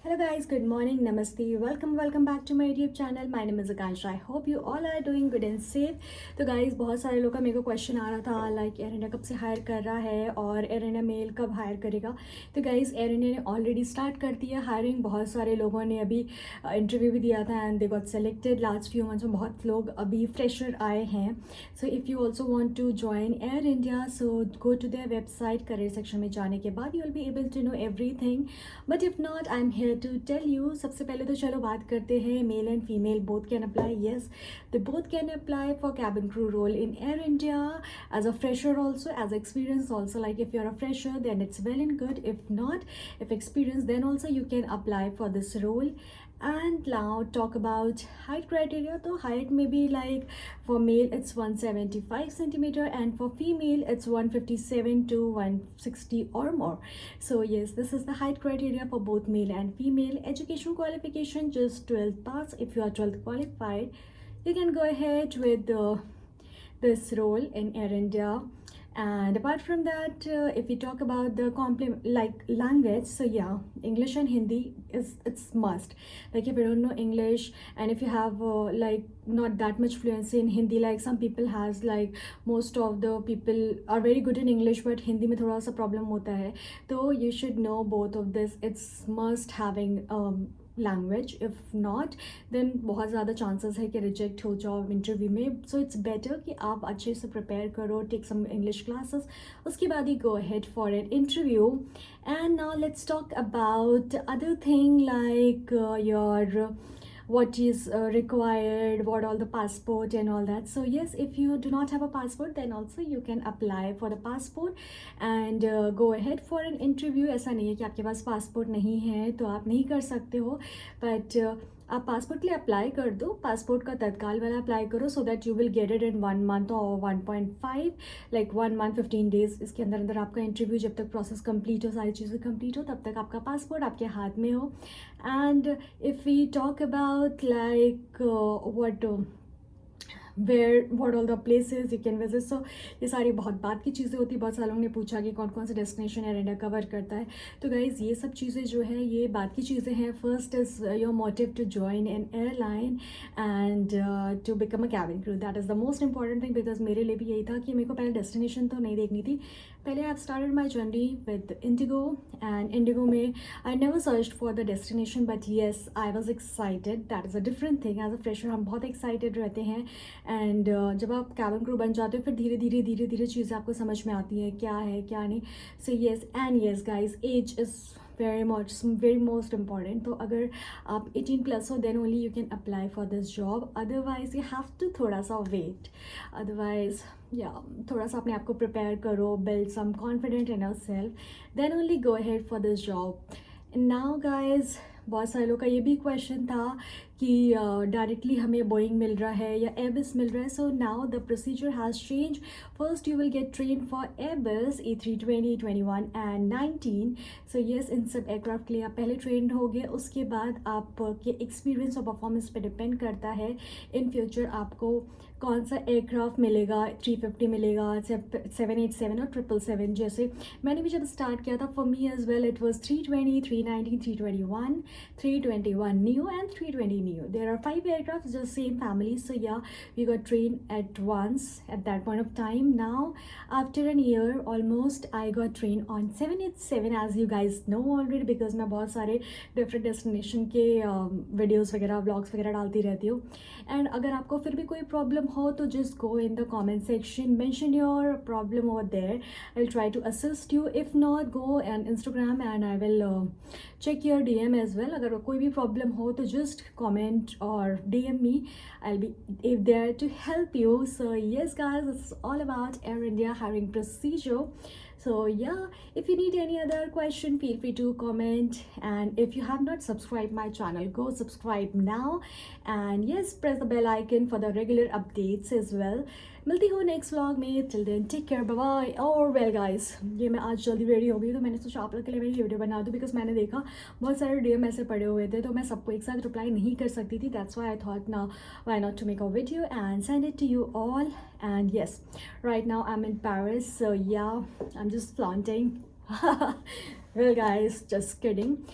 Hello guys, good morning, namaste, welcome back to my YouTube channel. My name is Akansha. I hope you all are doing good and safe. तो guys, बहुत सारे लोग का मेरे को question आ रहा था लाइक एयर इंडिया कब से हायर कर रहा है और एयर इंडिया मेल कब हायर करेगा. तो गाइज एयर इंडिया ने ऑलरेडी स्टार्ट कर दिया हायरिंग. बहुत सारे लोगों ने अभी इंटरव्यू भी दिया था and they got selected. Last few months में बहुत लोग अभी फ्रेशर आए हैं. So if you also want to join Air India so go to their website. Career section में जाने के बाद you will be able to know everything. But if not I am here to tell you. सबसे पहले तो चलो बात करते हैं male and female both can apply. yes, they both can apply for cabin crew role in Air India as a fresher also, as experience also. Like if you're a fresher then it's well and good. If not, if experienced, then also you can apply for this role. And now talk about height criteria. So height may be like for male it's 175 centimeter and for female it's 157 to 160 or more. So yes, this is the height criteria for both male and female. Education qualification just 12th pass. If you are 12th qualified, you can go ahead with this role in Air India. And apart from that, if we talk about the like language, so yeah, English and Hindi it's must. Like if you don't know English and if you have like not that much fluency in Hindi, like some people has, like most of the people are very good in English but Hindi में थोड़ा सा problem होता है. तो you should know both of this. It's must having language. If not then बहुत ज़्यादा chances है कि रिजेक्ट हो जाओ इंटरव्यू में. सो इट्स बेटर कि आप अच्छे से प्रिपेयर करो, टेक सम इंग्लिश क्लासेस, उसके बाद ही go ahead for an interview. And now let's talk about other thing like your what is required, what all the passport and all that. So yes, if you do not have a passport then also you can apply for the passport and go ahead for an interview. ऐसा नहीं है कि आपके पास passport नहीं है तो आप नहीं कर सकते हो, बट आप पासपोर्ट के लिए अप्लाई कर दो. पासपोर्ट का तत्काल वाला अप्लाई करो so that you will get it in 1 month और 1.5, लाइक 1 मंथ 15 डेज. इसके अंदर अंदर आपका इंटरव्यू जब तक प्रोसेस कंप्लीट हो, सारी चीज़ें कंप्लीट हो, तब तक आपका पासपोर्ट आपके हाथ में हो. And if we talk about like what where what all the places you can visit. So ये सारी बहुत बात की चीज़ें होती है. बहुत सारे लोगों ने पूछा कि कौन कौन से डेस्टिनेशन एयर इंडिया कवर करता है. तो गाइज़ ये सब चीज़ें जो है ये बात की चीज़ें हैं. First is your motive to join an airline and to become a cabin crew. That is the most important thing. Because मेरे लिए भी यही था कि मेरे को पहले डेस्टिनेशन तो नहीं देखनी थी. पहले I have started my journey with IndiGo and IndiGo में I never searched for the destination but yes I was excited. That is a different thing. As a fresher हम बहुत एक्साइटेड रहते हैं एंड जब आप कैबिन क्रू बन जाते हो फिर धीरे धीरे चीज़ें आपको समझ में आती हैं क्या है क्या नहीं. So yes and yes guys, age is very most important. तो अगर आप 18 प्लस हो then only you can apply for this job. otherwise you have to थोड़ा सा wait. otherwise yeah, थोड़ा सा अपने आप को prepare करो, build some confidence in yourself, then only go ahead for this job. And now guys, बहुत सारे लोग का ये भी क्वेश्चन था कि डायरेक्टली हमें बोइंग मिल रहा है या एयरबस मिल रहा है. So now the procedure has change. First you will get train for Airbus A320, 21 and 19. So yes, इन सब एयरक्राफ्ट के लिए आप पहले ट्रेंड हो गए. उसके बाद आपके एक्सपीरियंस और परफॉर्मेंस पे डिपेंड करता है इन फ्यूचर आपको कौन सा एयरक्राफ्ट मिलेगा. 350 मिलेगा, 787 और 777. जैसे मैंने भी जब स्टार्ट किया था, for me age well it was 320, 319, 321, 321 neo and 320 neo. There are 5 aircrafts, just same family. So yeah, we got trained at once at that point of time. Now after an year almost, I got trained on 787 as you guys know already, because मैं बहुत सारे different destination के videos वगैरह vlogs वगैरह डालती रहती हूँ. And अगर आपको फिर भी कोई प्रॉब्लम हो तो just go in the comment section, mention your problem over there. I will try to assist you. If not, go and Instagram and I will check your DM as well. अगर कोई भी problem हो तो just comment or DM me. I'll be there to help you. So yes guys, it's all about Air India hiring procedure. So yeah, if you need any other question, feel free to comment. And if you have not subscribed my channel, go subscribe now. And yes, press the bell icon for the regular updates as well. मिलती हूँ next vlog में. Till then take care, bye bye. और well guys, ये मैं आज जल्दी ready हो गई तो मैंने सोचा आप लोग के लिए मेरी वीडियो बना दूँ, बिकॉज मैंने देखा बहुत सारे DM ऐसे पड़े हुए थे तो मैं सबको एक साथ रिप्लाई नहीं कर सकती थी. दैट्स व्हाई आई थॉट ना why not to make a video and send it to you all. And yes, right now I am in Paris, so yeah, I'm just flaunting. Well, guys, just kidding.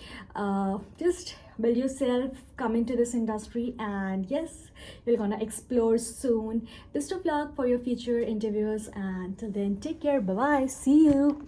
Just build yourself, come into this industry, and yes, you're gonna explore soon. Best of luck for your future interviews, and till then, take care. Bye bye. See you.